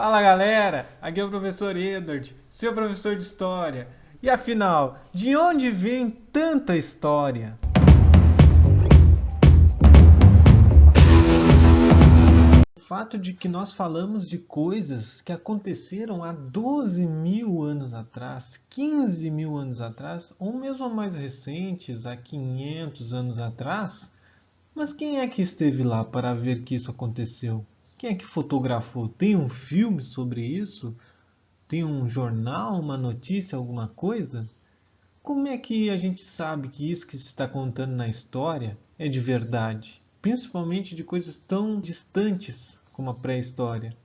Fala galera, aqui é o professor Edward, seu professor de história. E afinal, de onde vem tanta história? O fato de que nós falamos de coisas que aconteceram há 12 mil anos atrás, 15 mil anos atrás, ou mesmo mais recentes, há 500 anos atrás, mas quem é que esteve lá para ver que isso aconteceu? Quem é que fotografou? Tem um filme sobre isso? Tem um jornal, uma notícia, alguma coisa? Como é que a gente sabe que isso que se está contando na história é de verdade? Principalmente de coisas tão distantes como a pré-história.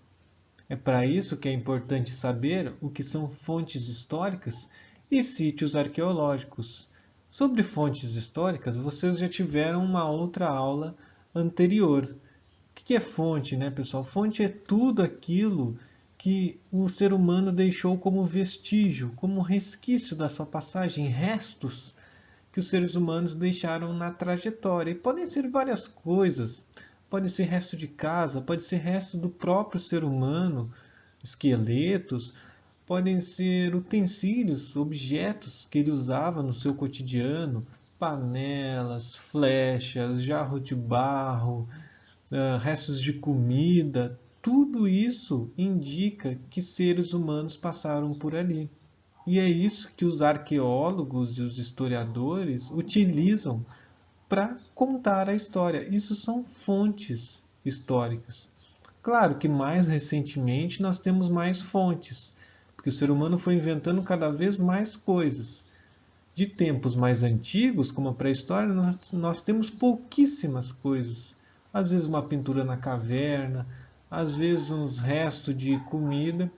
É para isso que é importante saber o que são fontes históricas e sítios arqueológicos. Sobre fontes históricas, vocês já tiveram uma outra aula anterior. O que é fonte, né, pessoal? Fonte é tudo aquilo que o ser humano deixou como vestígio, como resquício da sua passagem, restos que os seres humanos deixaram na trajetória. E podem ser várias coisas. Pode ser resto de casa, pode ser resto do próprio ser humano, esqueletos, podem ser utensílios, objetos que ele usava no seu cotidiano, panelas, flechas, jarro de barro, restos de comida. Tudo isso indica que seres humanos passaram por ali. E é isso que os arqueólogos e os historiadores utilizam para contar a história. Isso são fontes históricas. Claro que mais recentemente nós temos mais fontes, porque o ser humano foi inventando cada vez mais coisas. De tempos mais antigos, como a pré-história, nós temos pouquíssimas coisas. Às vezes uma pintura na caverna, às vezes uns restos de comida,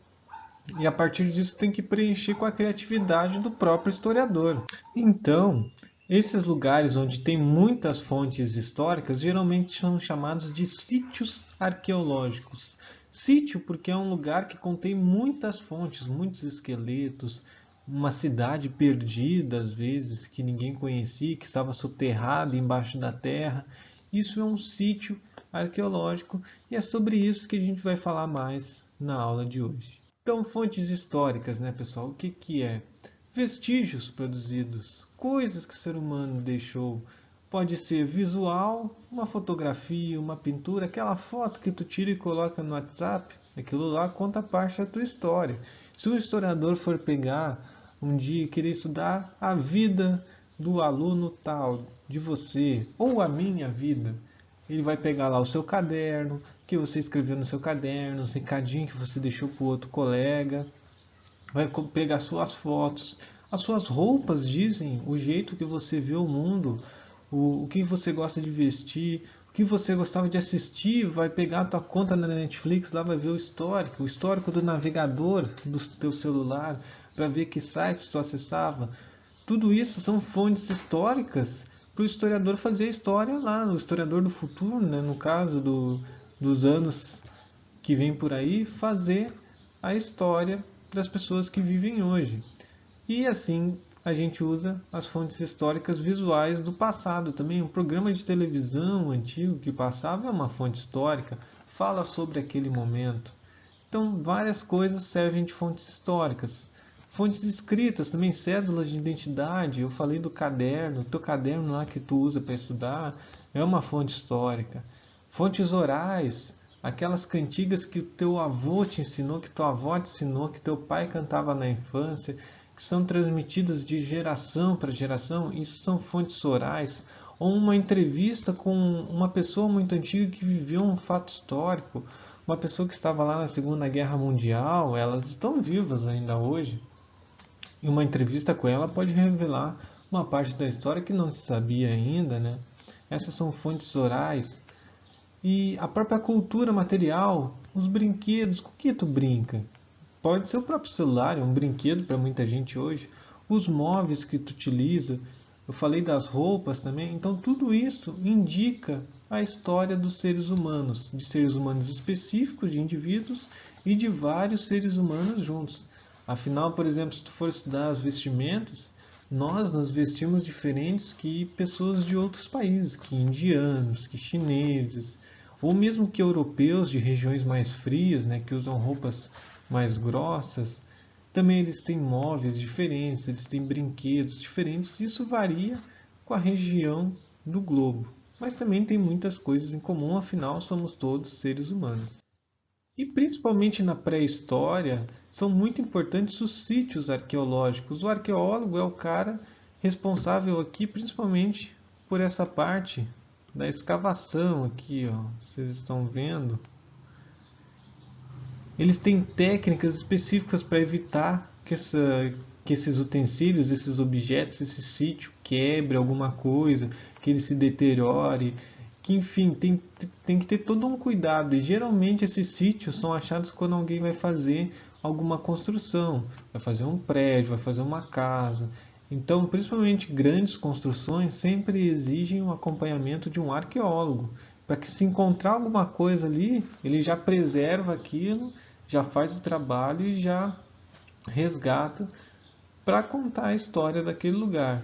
e a partir disso tem que preencher com a criatividade do próprio historiador. Então, esses lugares onde tem muitas fontes históricas geralmente são chamados de sítios arqueológicos. Sítio porque é um lugar que contém muitas fontes, muitos esqueletos, uma cidade perdida às vezes que ninguém conhecia, que estava soterrada embaixo da terra. Isso é um sítio arqueológico e é sobre isso que a gente vai falar mais na aula de hoje. Então, fontes históricas, né, pessoal? O que é? Vestígios produzidos, coisas que o ser humano deixou. Pode ser visual, uma fotografia, uma pintura, aquela foto que tu tira e coloca no WhatsApp, aquilo lá conta parte da tua história. Se o historiador for pegar um dia e querer estudar a vida do aluno tal, de você, ou a minha vida, ele vai pegar lá o seu caderno, que você escreveu no seu caderno, os recadinhos que você deixou para o outro colega, vai pegar suas fotos, as suas roupas dizem o jeito que você vê o mundo, o que você gosta de vestir, o que você gostava de assistir, vai pegar a tua conta na Netflix, lá vai ver o histórico do navegador do teu celular, para ver que sites tu acessava. Tudo isso são fontes históricas para o historiador fazer a história lá, o historiador do futuro, né, no caso dos anos que vem por aí, fazer a história das pessoas que vivem hoje. E assim a gente usa as fontes históricas visuais do passado também. Um programa de televisão antigo que passava é uma fonte histórica, fala sobre aquele momento. Então, várias coisas servem de fontes históricas. Fontes escritas também, cédulas de identidade. Eu falei do caderno, o teu caderno lá que tu usa para estudar é uma fonte histórica. Fontes orais, aquelas cantigas que o teu avô te ensinou, que tua avó te ensinou, que teu pai cantava na infância, que são transmitidas de geração para geração, isso são fontes orais. Ou uma entrevista com uma pessoa muito antiga que viveu um fato histórico, uma pessoa que estava lá na Segunda Guerra Mundial, elas estão vivas ainda hoje. E uma entrevista com ela pode revelar uma parte da história que não se sabia ainda, né? Essas são fontes orais. E a própria cultura material, os brinquedos, com que tu brinca? Pode ser o próprio celular, é um brinquedo para muita gente hoje. Os móveis que tu utiliza, eu falei das roupas também. Então tudo isso indica a história dos seres humanos, de seres humanos específicos, de indivíduos e de vários seres humanos juntos. Afinal, por exemplo, se tu for estudar as vestimentas, nós nos vestimos diferentes que pessoas de outros países, que indianos, que chineses, ou mesmo que europeus de regiões mais frias, né, que usam roupas mais grossas, também eles têm móveis diferentes, eles têm brinquedos diferentes. Isso varia com a região do globo, mas também tem muitas coisas em comum, afinal somos todos seres humanos. E principalmente na pré-história, são muito importantes os sítios arqueológicos. O arqueólogo é o cara responsável aqui principalmente por essa parte da escavação aqui, ó, vocês estão vendo. Eles têm técnicas específicas para evitar que esses utensílios, esses objetos, esse sítio quebre alguma coisa, que ele se deteriore, que enfim, tem que ter todo um cuidado. E geralmente esses sítios são achados quando alguém vai fazer alguma construção, vai fazer um prédio, vai fazer uma casa. Então, principalmente grandes construções sempre exigem o acompanhamento de um arqueólogo, para que se encontrar alguma coisa ali, ele já preserva aquilo, já faz o trabalho e já resgata para contar a história daquele lugar.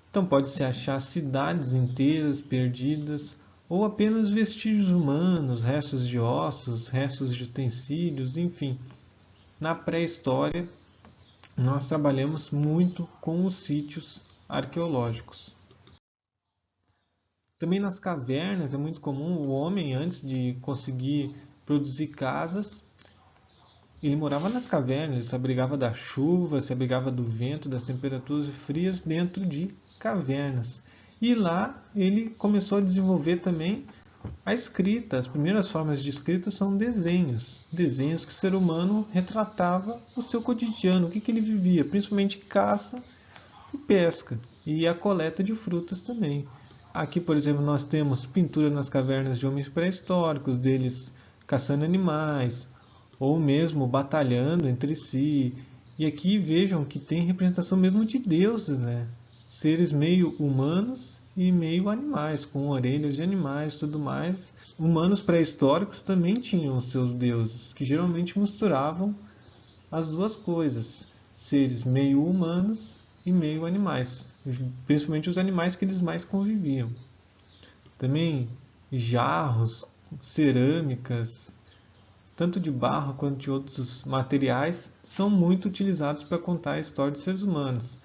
Então pode-se achar cidades inteiras perdidas ou apenas vestígios humanos, restos de ossos, restos de utensílios, enfim. Na pré-história, nós trabalhamos muito com os sítios arqueológicos. Também nas cavernas é muito comum o homem, antes de conseguir produzir casas, ele morava nas cavernas, ele se abrigava da chuva, se abrigava do vento, das temperaturas frias dentro de cavernas. E lá ele começou a desenvolver também a escrita. As primeiras formas de escrita são desenhos. Desenhos que o ser humano retratava o seu cotidiano, o que ele vivia, principalmente caça e pesca. E a coleta de frutas também. Aqui, por exemplo, nós temos pintura nas cavernas de homens pré-históricos, deles caçando animais, ou mesmo batalhando entre si. E aqui vejam que tem representação mesmo de deuses, né? Seres meio humanos e meio animais, com orelhas de animais e tudo mais. Humanos pré-históricos também tinham seus deuses, que geralmente misturavam as duas coisas, seres meio humanos e meio animais, principalmente os animais que eles mais conviviam. Também jarros, cerâmicas, tanto de barro quanto de outros materiais, são muito utilizados para contar a história de seres humanos.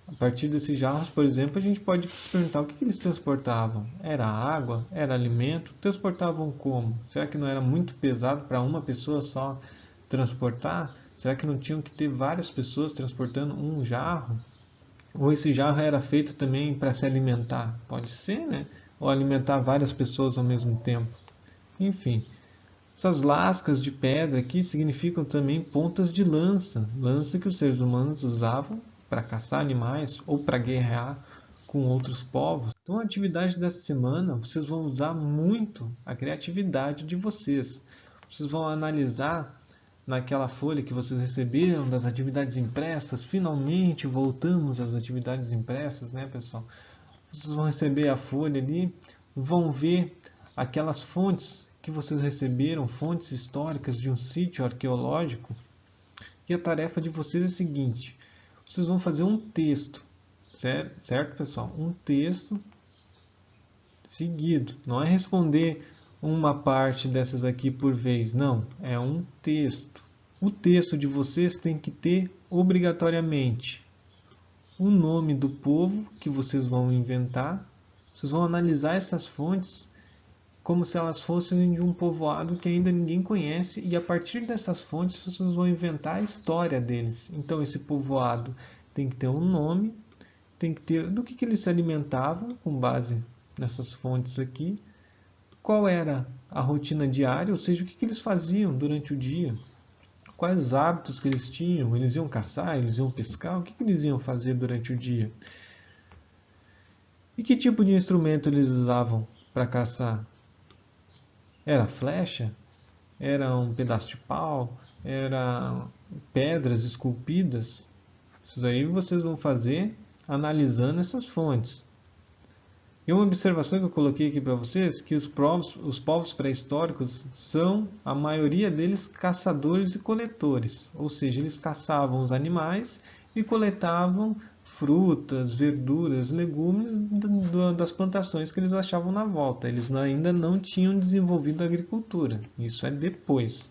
A partir desses jarros, por exemplo, a gente pode se perguntar o que eles transportavam. Era água? Era alimento? Transportavam como? Será que não era muito pesado para uma pessoa só transportar? Será que não tinham que ter várias pessoas transportando um jarro? Ou esse jarro era feito também para se alimentar? Pode ser, né? Ou alimentar várias pessoas ao mesmo tempo. Enfim, essas lascas de pedra aqui significam também pontas de lança. Lança que os seres humanos usavam para caçar animais ou para guerrear com outros povos. Então, a atividade dessa semana, vocês vão usar muito a criatividade de vocês. Vocês vão analisar naquela folha que vocês receberam das atividades impressas. Finalmente voltamos às atividades impressas, né, pessoal? Vocês vão receber a folha ali, vão ver aquelas fontes que vocês receberam, fontes históricas de um sítio arqueológico. E a tarefa de vocês é a seguinte: vocês vão fazer um texto, certo, pessoal? Um texto seguido. Não é responder uma parte dessas aqui por vez, não. É um texto. O texto de vocês tem que ter, obrigatoriamente, o nome do povo que vocês vão inventar. Vocês vão analisar essas fontes como se elas fossem de um povoado que ainda ninguém conhece, e a partir dessas fontes vocês vão inventar a história deles. Então esse povoado tem que ter um nome, tem que ter do que ele se alimentava com base nessas fontes aqui, qual era a rotina diária, ou seja, o que eles faziam durante o dia, quais hábitos que eles tinham, eles iam caçar, eles iam pescar, o que eles iam fazer durante o dia. E que tipo de instrumento eles usavam para caçar? Era flecha? Era um pedaço de pau? Era pedras esculpidas? Isso aí vocês vão fazer analisando essas fontes. E uma observação que eu coloquei aqui para vocês, que os povos pré-históricos são, a maioria deles, caçadores e coletores. Ou seja, eles caçavam os animais e coletavam frutas, verduras, legumes das plantações que eles achavam na volta. Eles ainda não tinham desenvolvido a agricultura. Isso é depois.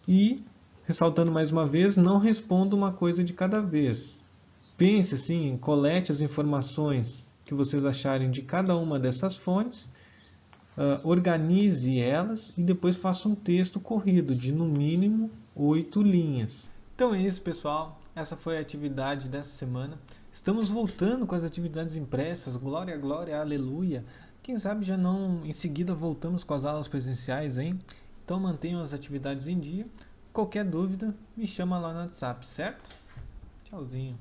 E, ressaltando mais uma vez, não responda uma coisa de cada vez. Pense assim, colete as informações que vocês acharem de cada uma dessas fontes, organize elas e depois faça um texto corrido de no mínimo 8 linhas. Então é isso, pessoal. Essa foi a atividade dessa semana. Estamos voltando com as atividades impressas. Glória, glória, aleluia. Quem sabe já não em seguida voltamos com as aulas presenciais, hein? Então mantenham as atividades em dia. Qualquer dúvida, me chama lá no WhatsApp, certo? Tchauzinho.